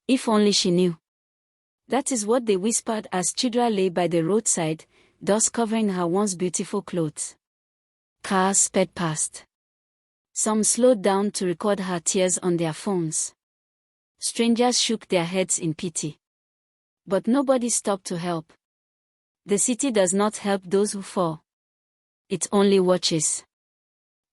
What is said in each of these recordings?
If only she knew. That is what they whispered as Chidra lay by the roadside, dust covering her once beautiful clothes. Cars sped past. Some slowed down to record her tears on their phones. Strangers shook their heads in pity. But nobody stopped to help. The city does not help those who fall. It only watches.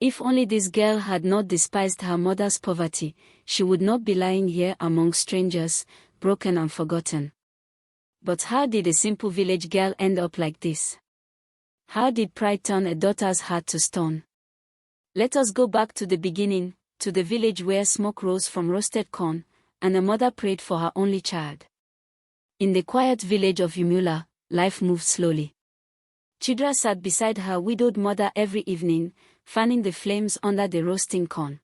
If only this girl had not despised her mother's poverty, she would not be lying here among strangers, broken and forgotten. But how did a simple village girl end up like this? How did pride turn a daughter's heart to stone? Let us go back to the beginning, to the village where smoke rose from roasted corn, and a mother prayed for her only child. In the quiet village of Umula, life moved slowly. Chidra sat beside her widowed mother every evening, fanning the flames under the roasting corn.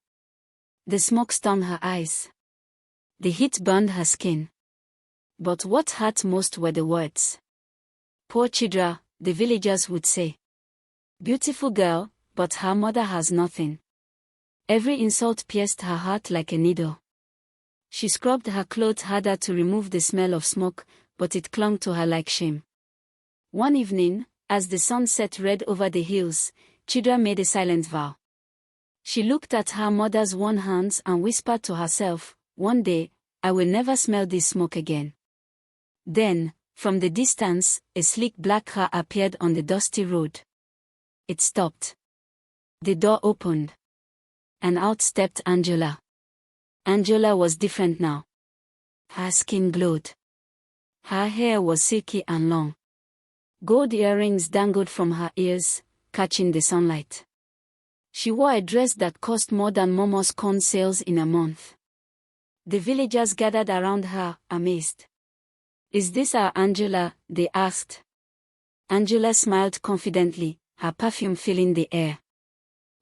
The smoke stung her eyes. The heat burned her skin. But what hurt most were the words. Poor Chidra, the villagers would say. Beautiful girl, but her mother has nothing. Every insult pierced her heart like a needle. She scrubbed her clothes harder to remove the smell of smoke, but it clung to her like shame. One evening, as the sun set red over the hills, Chidra made a silent vow. She looked at her mother's worn hands and whispered to herself, "One day, I will never smell this smoke again." Then, from the distance, a sleek black car appeared on the dusty road. It stopped. The door opened. And out stepped Angela. Angela was different now. Her skin glowed. Her hair was silky and long. Gold earrings dangled from her ears, catching the sunlight. She wore a dress that cost more than Momo's corn sales in a month. The villagers gathered around her, amazed. "Is this our Angela?" they asked. Angela smiled confidently, her perfume filling the air.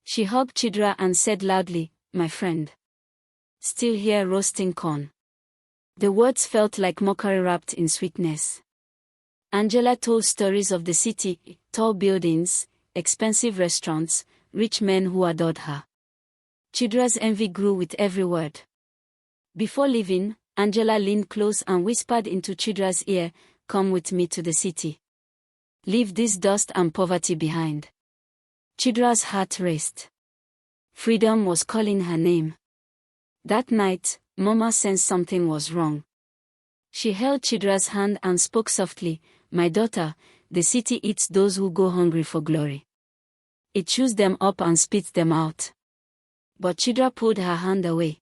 She hugged Chidra and said loudly, "My friend. Still here roasting corn." The words felt like mockery wrapped in sweetness. Angela told stories of the city, tall buildings, expensive restaurants, rich men who adored her. Chidra's envy grew with every word. Before leaving, Angela leaned close and whispered into Chidra's ear, "Come with me to the city. Leave this dust and poverty behind." Chidra's heart raced. Freedom was calling her name. That night, Mama sensed something was wrong. She held Chidra's hand and spoke softly, "My daughter, the city eats those who go hungry for glory. It chews them up and spits them out." But Chidra pulled her hand away.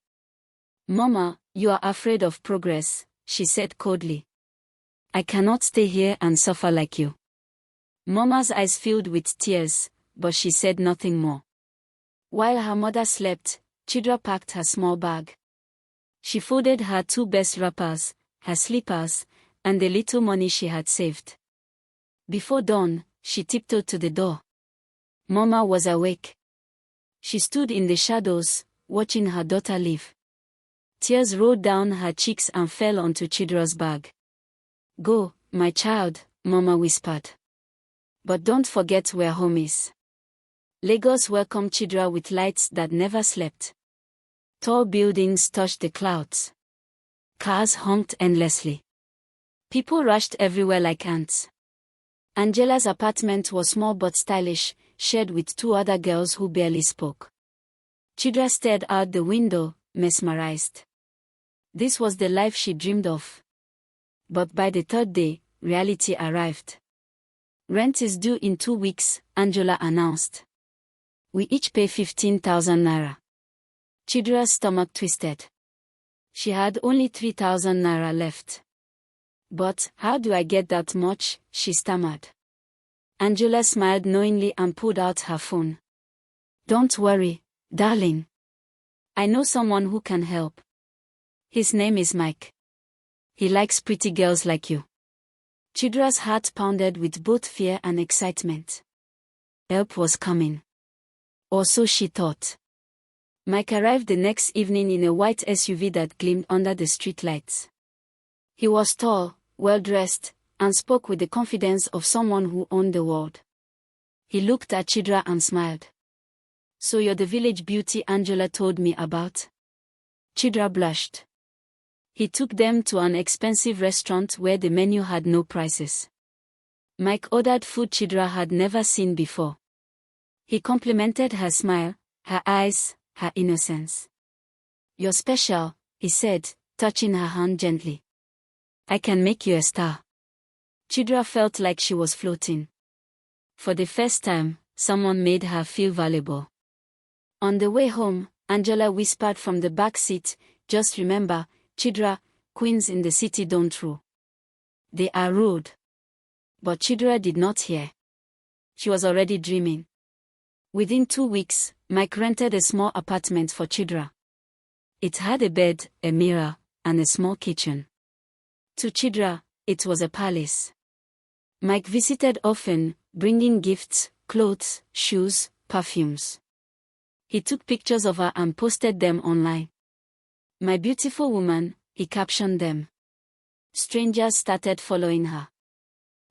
"Mama, you are afraid of progress," she said coldly. "I cannot stay here and suffer like you." Mama's eyes filled with tears, but she said nothing more. While her mother slept, Chidra packed her small bag. She folded her 2 best wrappers, her slippers, and the little money she had saved. Before dawn, she tiptoed to the door. Mama was awake. She stood in the shadows, watching her daughter leave. Tears rolled down her cheeks and fell onto Chidra's bag. "Go, my child," Mama whispered. "But don't forget where home is." Lagos welcomed Chidra with lights that never slept. Tall buildings touched the clouds. Cars honked endlessly. People rushed everywhere like ants. Angela's apartment was small but stylish, shared with 2 other girls who barely spoke. Chidra stared out the window, mesmerized. This was the life she dreamed of. But by the 3rd day, reality arrived. "Rent is due in 2 weeks, Angela announced. "We each pay 15,000 naira. Chidra's stomach twisted. She had only 3,000 naira left. "But how do I get that much?" she stammered. Angela smiled knowingly and pulled out her phone. "Don't worry, darling. I know someone who can help. His name is Mike. He likes pretty girls like you." Chidra's heart pounded with both fear and excitement. Help was coming. Or so she thought. Mike arrived the next evening in a white SUV that gleamed under the streetlights. He was tall, well-dressed, and spoke with the confidence of someone who owned the world. He looked at Chidra and smiled. "So you're the village beauty Angela told me about?" Chidra blushed. He took them to an expensive restaurant where the menu had no prices. Mike ordered food Chidra had never seen before. He complimented her smile, her eyes, her innocence. "You're special," he said, touching her hand gently. "I can make you a star." Chidra felt like she was floating. For the first time, someone made her feel valuable. On the way home, Angela whispered from the back seat, "Just remember, Chidra, queens in the city don't rule. They are rude." But Chidra did not hear. She was already dreaming. Within 2 weeks, Mike rented a small apartment for Chidra. It had a bed, a mirror, and a small kitchen. To Chidra, it was a palace. Mike visited often, bringing gifts, clothes, shoes, perfumes. He took pictures of her and posted them online. "My beautiful woman," he captioned them. Strangers started following her.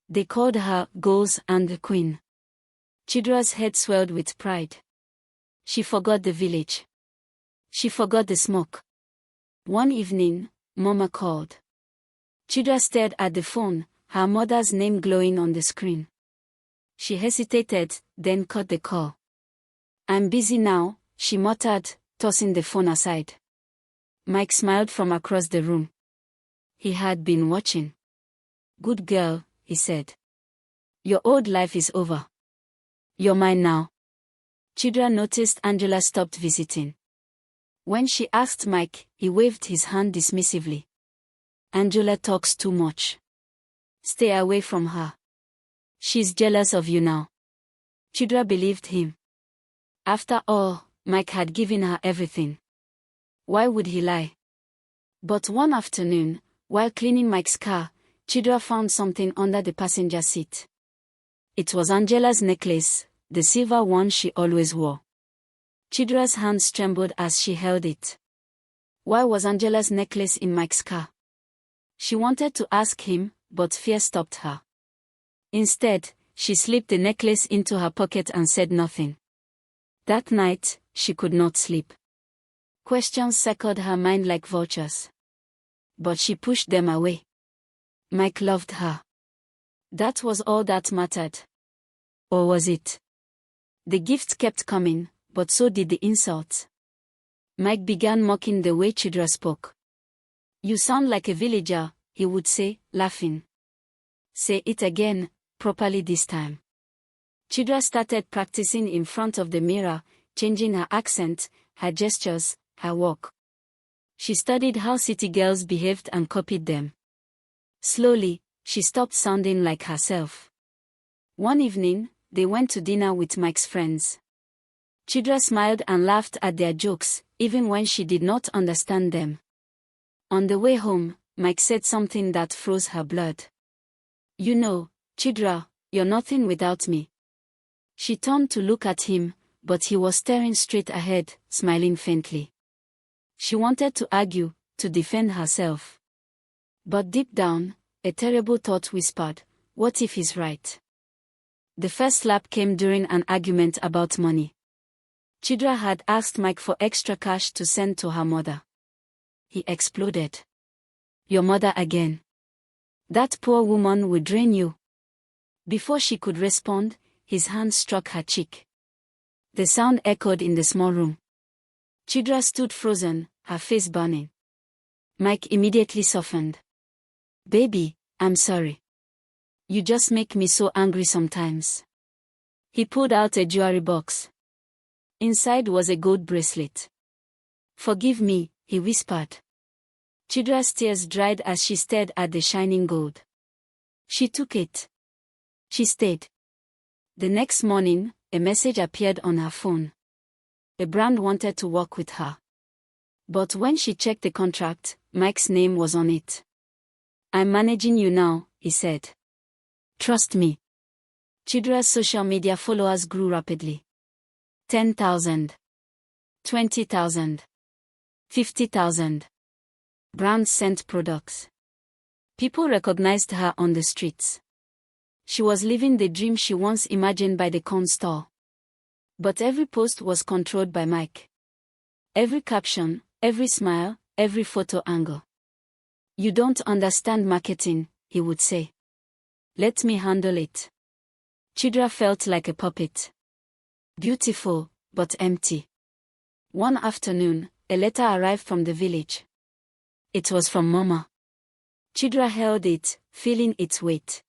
They called her Goals and the Queen. Chidra's head swelled with pride. She forgot the village. She forgot the smoke. One evening, Mama called. Chidra stared at the phone, her mother's name glowing on the screen. She hesitated, then cut the call. "I'm busy now," she muttered, tossing the phone aside. Mike smiled from across the room. He had been watching. "Good girl," he said. "Your old life is over. You're mine now." Chidra noticed Angela stopped visiting. When she asked Mike, he waved his hand dismissively. "Angela talks too much. Stay away from her. She's jealous of you now." Chidra believed him. After all, Mike had given her everything. Why would he lie? But one afternoon, while cleaning Mike's car, Chidra found something under the passenger seat. It was Angela's necklace, the silver one she always wore. Chidra's hands trembled as she held it. Why was Angela's necklace in Mike's car? She wanted to ask him, but fear stopped her. Instead, she slipped the necklace into her pocket and said nothing. That night, she could not sleep. Questions circled her mind like vultures. But she pushed them away. Mike loved her. That was all that mattered. Or was it? The gifts kept coming, but so did the insults. Mike began mocking the way Chidra spoke. "You sound like a villager," he would say, laughing. "Say it again, properly this time." Chidra started practicing in front of the mirror, changing her accent, her gestures, her walk. She studied how city girls behaved and copied them. Slowly, she stopped sounding like herself. One evening, they went to dinner with Mike's friends. Chidra smiled and laughed at their jokes, even when she did not understand them. On the way home, Mike said something that froze her blood. "You know, Chidra, you're nothing without me." She turned to look at him, but he was staring straight ahead, smiling faintly. She wanted to argue, to defend herself. But deep down, a terrible thought whispered, what if he's right? The first slap came during an argument about money. Chidra had asked Mike for extra cash to send to her mother. He exploded. "Your mother again? That poor woman will drain you." Before she could respond, his hand struck her cheek. The sound echoed in the small room. Chidra stood frozen, her face burning. Mike immediately softened. "Baby, I'm sorry. You just make me so angry sometimes." He pulled out a jewelry box. Inside was a gold bracelet. "Forgive me," he whispered. Chidra's tears dried as she stared at the shining gold. She took it. She stayed. The next morning, a message appeared on her phone. A brand wanted to work with her. But when she checked the contract, Mike's name was on it. "I'm managing you now," he said. "Trust me." Chidra's social media followers grew rapidly. 10,000. 20,000. 50,000. Brands sent products. People recognized her on the streets. She was living the dream she once imagined by the corn stall. But every post was controlled by Mike. Every caption, every smile, every photo angle. You don't understand marketing, he would say. Let me handle it. Chidra felt like a puppet. Beautiful, but empty. One afternoon, a letter arrived from the village. It was from Mama. Chidra held it, feeling its weight.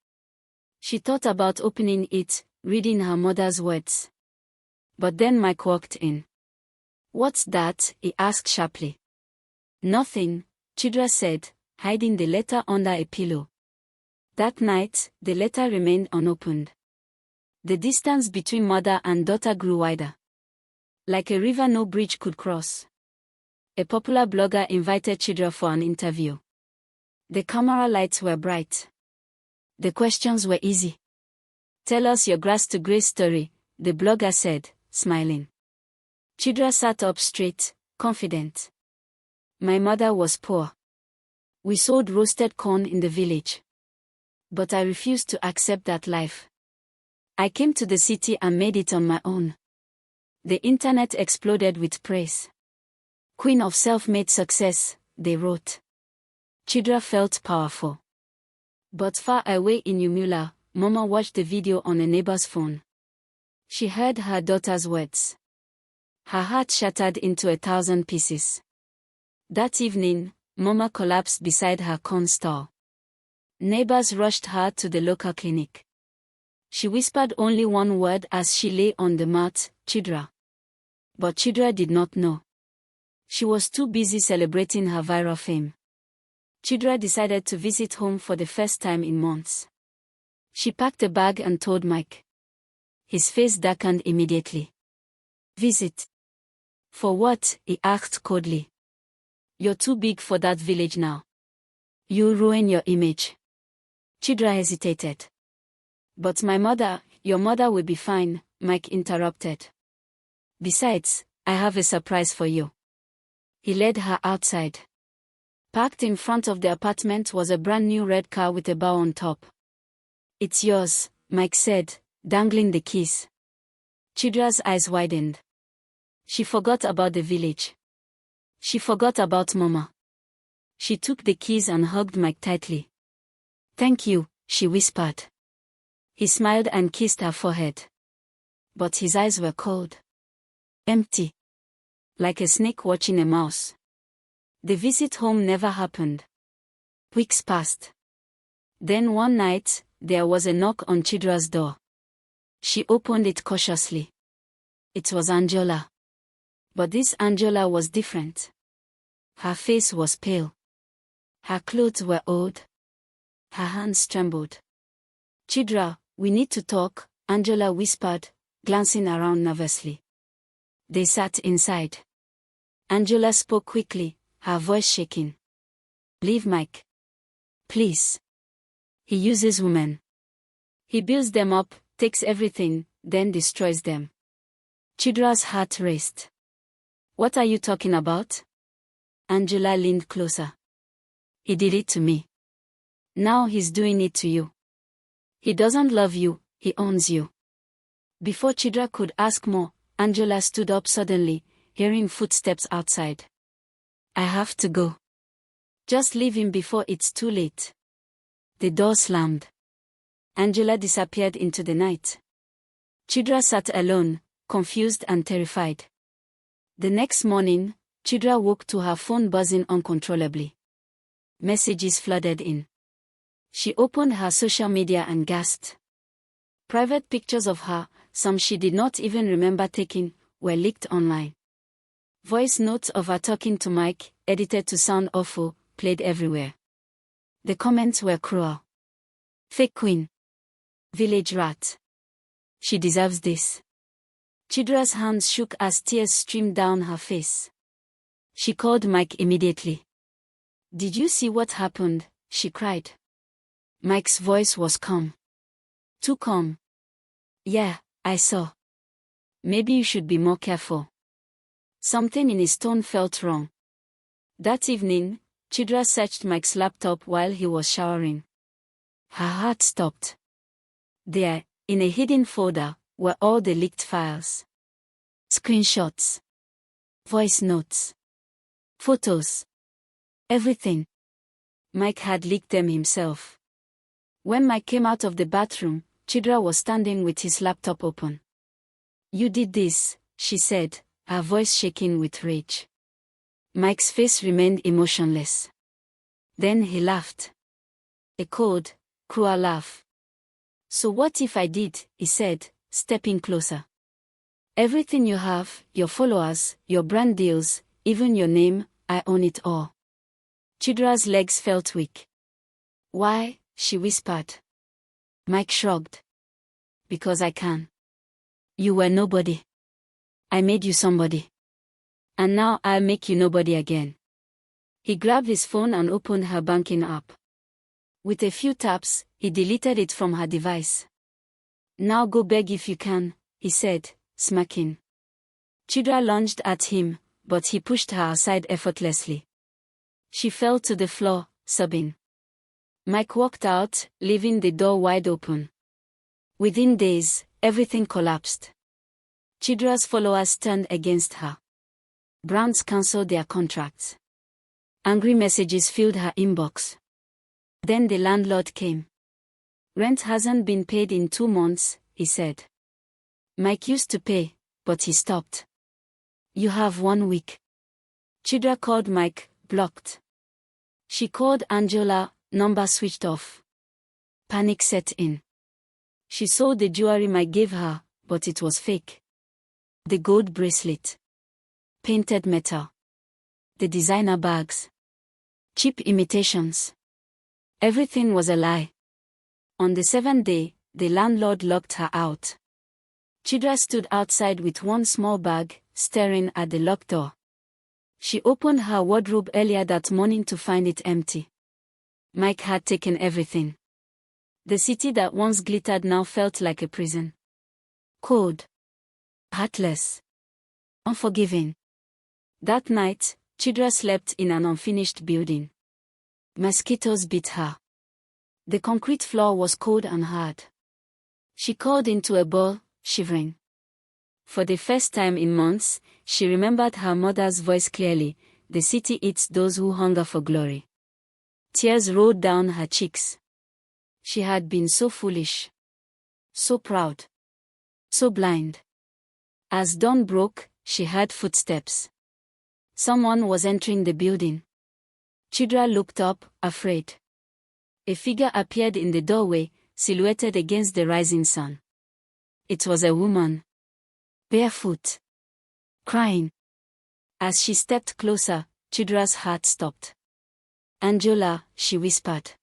She thought about opening it, reading her mother's words. But then Mike walked in. What's that? He asked sharply. Nothing, Chidra said, hiding the letter under a pillow. That night, the letter remained unopened. The distance between mother and daughter grew wider. Like a river no bridge could cross. A popular blogger invited Chidra for an interview. The camera lights were bright. The questions were easy. Tell us your grass to grace story, the blogger said, smiling. Chidra sat up straight, confident. My mother was poor. We sold roasted corn in the village. But I refused to accept that life. I came to the city and made it on my own. The internet exploded with praise. Queen of self-made success, they wrote. Chidra felt powerful. But far away in Umula, Mama watched the video on a neighbor's phone. She heard her daughter's words. Her heart shattered into 1,000 pieces. That evening, Mama collapsed beside her corn stall. Neighbors rushed her to the local clinic. She whispered only one word as she lay on the mat, Chidra. But Chidra did not know. She was too busy celebrating her viral fame. Chidra decided to visit home for the first time in months. She packed a bag and told Mike. His face darkened immediately. Visit? For what? He asked coldly. You're too big for that village now. You'll ruin your image. Chidra hesitated. But my mother, your mother will be fine, Mike interrupted. Besides, I have a surprise for you. He led her outside. Parked in front of the apartment was a brand new red car with a bow on top. It's yours, Mike said, dangling the keys. Chidra's eyes widened. She forgot about the village. She forgot about Mama. She took the keys and hugged Mike tightly. Thank you, she whispered. He smiled and kissed her forehead. But his eyes were cold. Empty. Like a snake watching a mouse. The visit home never happened. Weeks passed. Then one night, there was a knock on Chidra's door. She opened it cautiously. It was Angela. But this Angela was different. Her face was pale. Her clothes were old. Her hands trembled. Chidra, we need to talk, Angela whispered, glancing around nervously. They sat inside. Angela spoke quickly, her voice shaking. Leave Mike. Please. He uses women. He builds them up, takes everything, then destroys them. Chidra's heart raced. What are you talking about? Angela leaned closer. He did it to me. Now he's doing it to you. He doesn't love you, he owns you. Before Chidra could ask more, Angela stood up suddenly, hearing footsteps outside. I have to go. Just leave him before it's too late. The door slammed. Angela disappeared into the night. Chidra sat alone, confused and terrified. The next morning, Chidra woke to her phone buzzing uncontrollably. Messages flooded in. She opened her social media and gasped. Private pictures of her, some she did not even remember taking, were leaked online. Voice notes of her talking to Mike, edited to sound awful, played everywhere. The comments were cruel. Fake queen. Village rat. She deserves this. Chidra's hands shook as tears streamed down her face. She called Mike immediately. Did you see what happened? She cried. Mike's voice was calm. Too calm. Yeah, I saw. Maybe you should be more careful. Something in his tone felt wrong. That evening, Chidra searched Mike's laptop while he was showering. Her heart stopped. There, in a hidden folder, were all the leaked files. Screenshots. Voice notes. Photos. Everything. Mike had leaked them himself. When Mike came out of the bathroom, Chidra was standing with his laptop open. "You did this," she said, her voice shaking with rage. Mike's face remained emotionless. Then he laughed. A cold, cruel laugh. "So what if I did?" he said, stepping closer. "Everything you have, your followers, your brand deals, even your name, I own it all." Chidra's legs felt weak. "Why?" she whispered. Mike shrugged. "Because I can. You were nobody. I made you somebody. And now I'll make you nobody again." He grabbed his phone and opened her banking app. With a few taps, he deleted it from her device. "Now go beg if you can," he said, smacking. Chidra lunged at him, but he pushed her aside effortlessly. She fell to the floor, sobbing. Mike walked out, leaving the door wide open. Within days, everything collapsed. Chidra's followers turned against her. Brands cancelled their contracts. Angry messages filled her inbox. Then the landlord came. "Rent hasn't been paid in 2 months," he said. Mike used to pay, but he stopped. "You have 1 week." Chidra called Mike, blocked. She called Angela, number switched off. Panic set in. She sold the jewelry Mike gave her, but it was fake. The gold bracelet. Painted metal. The designer bags. Cheap imitations. Everything was a lie. On the 7th day, the landlord locked her out. Chidra stood outside with one small bag, staring at the locked door. She opened her wardrobe earlier that morning to find it empty. Mike had taken everything. The city that once glittered now felt like a prison. Cold. Heartless. Unforgiving. That night, Chidra slept in an unfinished building. Mosquitoes bit her. The concrete floor was cold and hard. She crawled into a ball, shivering. For the first time in months, she remembered her mother's voice clearly. "The city eats those who hunger for glory." Tears rolled down her cheeks. She had been so foolish. So proud. So blind. As dawn broke, she heard footsteps. Someone was entering the building. Chidra looked up, afraid. A figure appeared in the doorway, silhouetted against the rising sun. It was a woman. Barefoot. Crying. As she stepped closer, Chidra's heart stopped. "Angela," she whispered.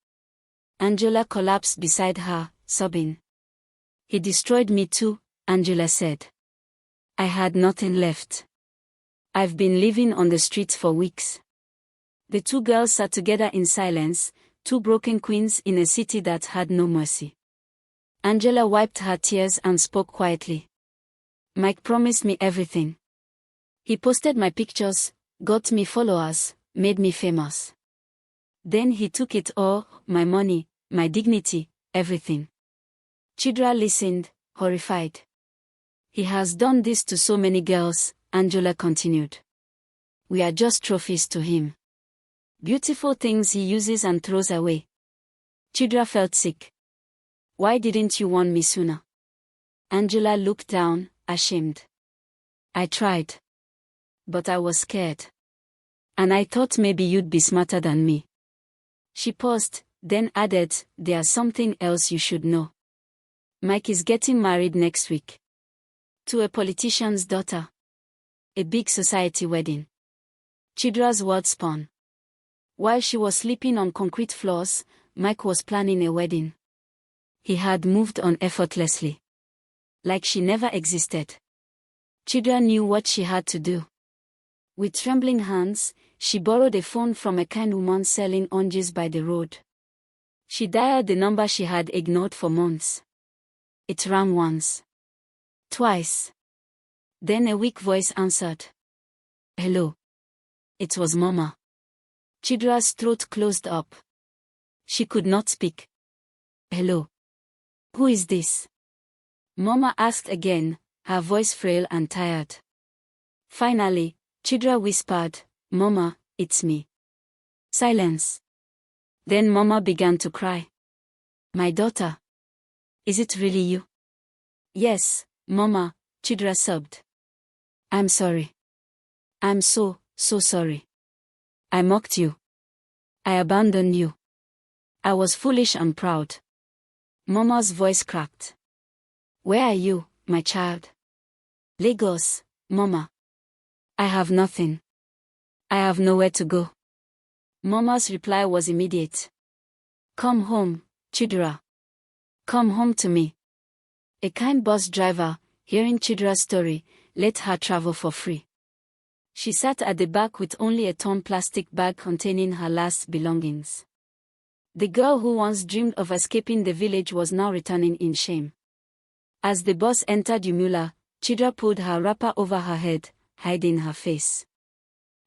Angela collapsed beside her, sobbing. "He destroyed me too," Angela said. "I had nothing left. I've been living on the streets for weeks." The 2 girls sat together in silence, 2 broken queens in a city that had no mercy. Angela wiped her tears and spoke quietly. "Mike promised me everything. He posted my pictures, got me followers, made me famous. Then he took it all, my money, my dignity, everything." Chidra listened, horrified. "He has done this to so many girls," Angela continued. "We are just trophies to him. Beautiful things he uses and throws away." Chidra felt sick. "Why didn't you warn me sooner?" Angela looked down, ashamed. "I tried. But I was scared. And I thought maybe you'd be smarter than me." She paused, then added, "There's something else you should know. Mike is getting married next week. To a politician's daughter. A big society wedding." Chidra's words spun. While she was sleeping on concrete floors, Mike was planning a wedding. He had moved on effortlessly. Like she never existed. Chidra knew what she had to do. With trembling hands, she borrowed a phone from a kind woman selling oranges by the road. She dialed the number she had ignored for months. It rang once. Twice. Then a weak voice answered. "Hello." It was Mama. Chidra's throat closed up. She could not speak. "Hello. Who is this?" Mama asked again, her voice frail and tired. Finally, Chidra whispered, "Mama, it's me." Silence. Then Mama began to cry. My daughter. Is it really you? Yes, Mama, Chidra sobbed. I'm sorry. I'm so sorry. I mocked you. I abandoned you. I was foolish and proud. Mama's voice cracked. Where are you, my child? Lagos, Mama. I have nothing. I have nowhere to go. Mama's reply was immediate. Come home, Chidra. Come home to me. A kind bus driver, hearing Chidra's story, let her travel for free. She sat at the back with only a torn plastic bag containing her last belongings. The girl who once dreamed of escaping the village was now returning in shame. As the bus entered Umula, Chidra pulled her wrapper over her head, hiding her face.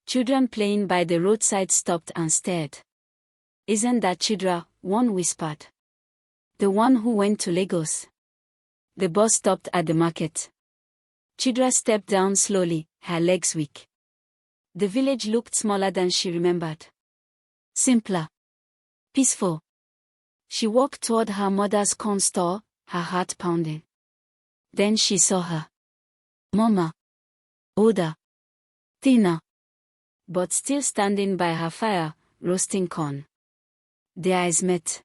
Children playing by the roadside stopped and stared. Isn't that Chidra? One whispered. The one who went to Lagos. The bus stopped at the market. Chidra stepped down slowly, her legs weak. The village looked smaller than she remembered. Simpler. Peaceful. She walked toward her mother's corn store, her heart pounding. Then she saw her. Mama. Older. Thinner. But still standing by her fire, roasting corn. Their eyes met.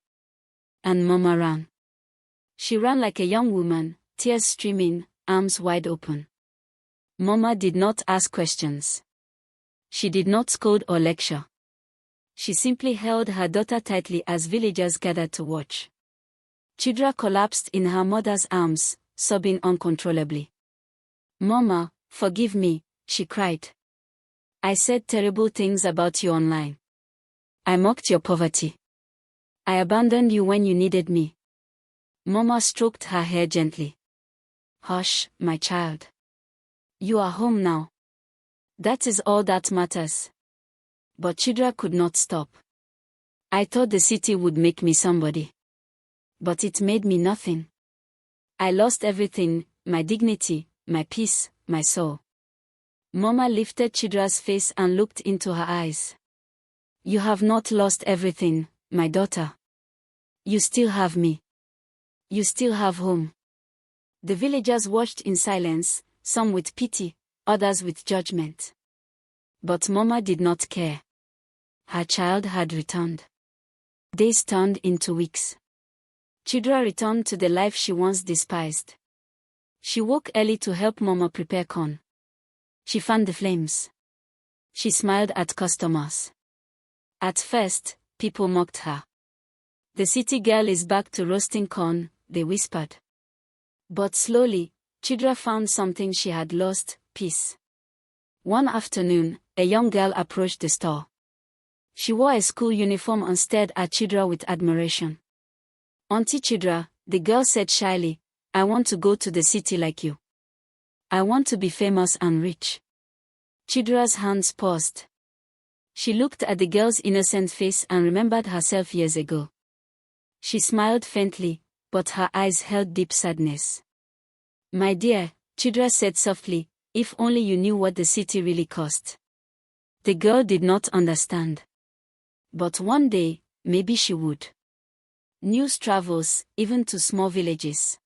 And Mama ran. She ran like a young woman, tears streaming, arms wide open. Mama did not ask questions. She did not scold or lecture. She simply held her daughter tightly as villagers gathered to watch. Chidra collapsed in her mother's arms, sobbing uncontrollably. Mama, forgive me, she cried. I said terrible things about you online. I mocked your poverty. I abandoned you when you needed me. Mama stroked her hair gently. Hush, my child. You are home now. That is all that matters. But Chidra could not stop. I thought the city would make me somebody. But it made me nothing. I lost everything, my dignity, my peace, my soul. Mama lifted Chidra's face and looked into her eyes. You have not lost everything, my daughter. You still have me. You still have home. The villagers watched in silence, some with pity, others with judgment. But Mama did not care. Her child had returned. Days turned into weeks. Chidra returned to the life she once despised. She woke early to help Mama prepare corn. She fanned the flames. She smiled at customers. At first, people mocked her. The city girl is back to roasting corn, they whispered. But slowly, Chidra found something she had lost, peace. One afternoon, a young girl approached the store. She wore a school uniform and stared at Chidra with admiration. Auntie Chidra, the girl said shyly, I want to go to the city like you. I want to be famous and rich. Chidra's hands paused. She looked at the girl's innocent face and remembered herself years ago. She smiled faintly, but her eyes held deep sadness. My dear, Chidra said softly, if only you knew what the city really cost. The girl did not understand. But one day, maybe she would. News travels, even to small villages.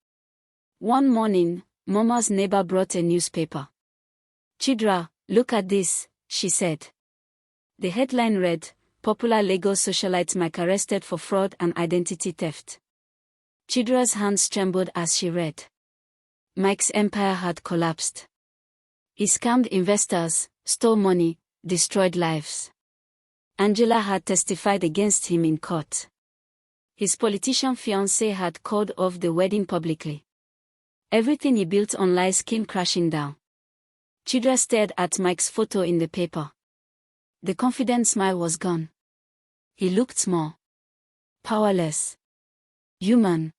One morning, Mama's neighbor brought a newspaper. Chidra, look at this, she said. The headline read, Popular Lagos socialite Mike arrested for fraud and identity theft. Chidra's hands trembled as she read. Mike's empire had collapsed. He scammed investors, stole money, destroyed lives. Angela had testified against him in court. His politician fiancé had called off the wedding publicly. Everything he built on lies came crashing down. Chidra stared at Mike's photo in the paper. The confident smile was gone. He looked small. Powerless. Human.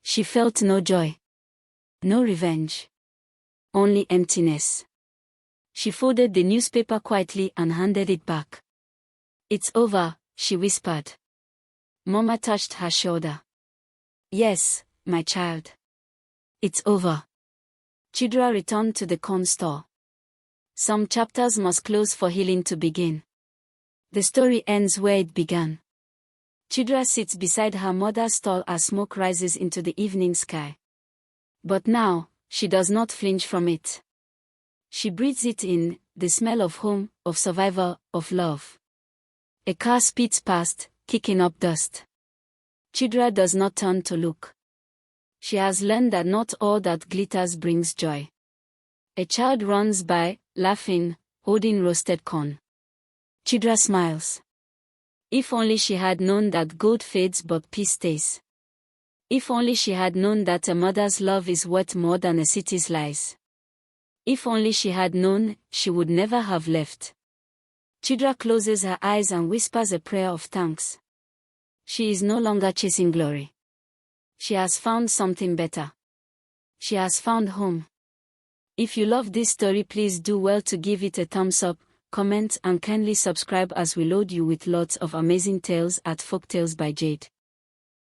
She felt no joy. No revenge. Only emptiness. She folded the newspaper quietly and handed it back. It's over, she whispered. Mama touched her shoulder. Yes, my child. It's over. Chidra returned to the corn store. Some chapters must close for healing to begin. The story ends where it began. Chidra sits beside her mother's stall as smoke rises into the evening sky. But now, she does not flinch from it. She breathes it in, the smell of home, of survival, of love. A car speeds past, kicking up dust. Chidra does not turn to look. She has learned that not all that glitters brings joy. A child runs by, laughing, holding roasted corn. Chidra smiles. If only she had known that gold fades but peace stays. If only she had known that a mother's love is worth more than a city's lies. If only she had known, she would never have left. Chidra closes her eyes and whispers a prayer of thanks. She is no longer chasing glory. She has found something better. She has found home. If you love this story, please do well to give it a thumbs up, comment and kindly subscribe as we load you with lots of amazing tales at Folktales by Jade.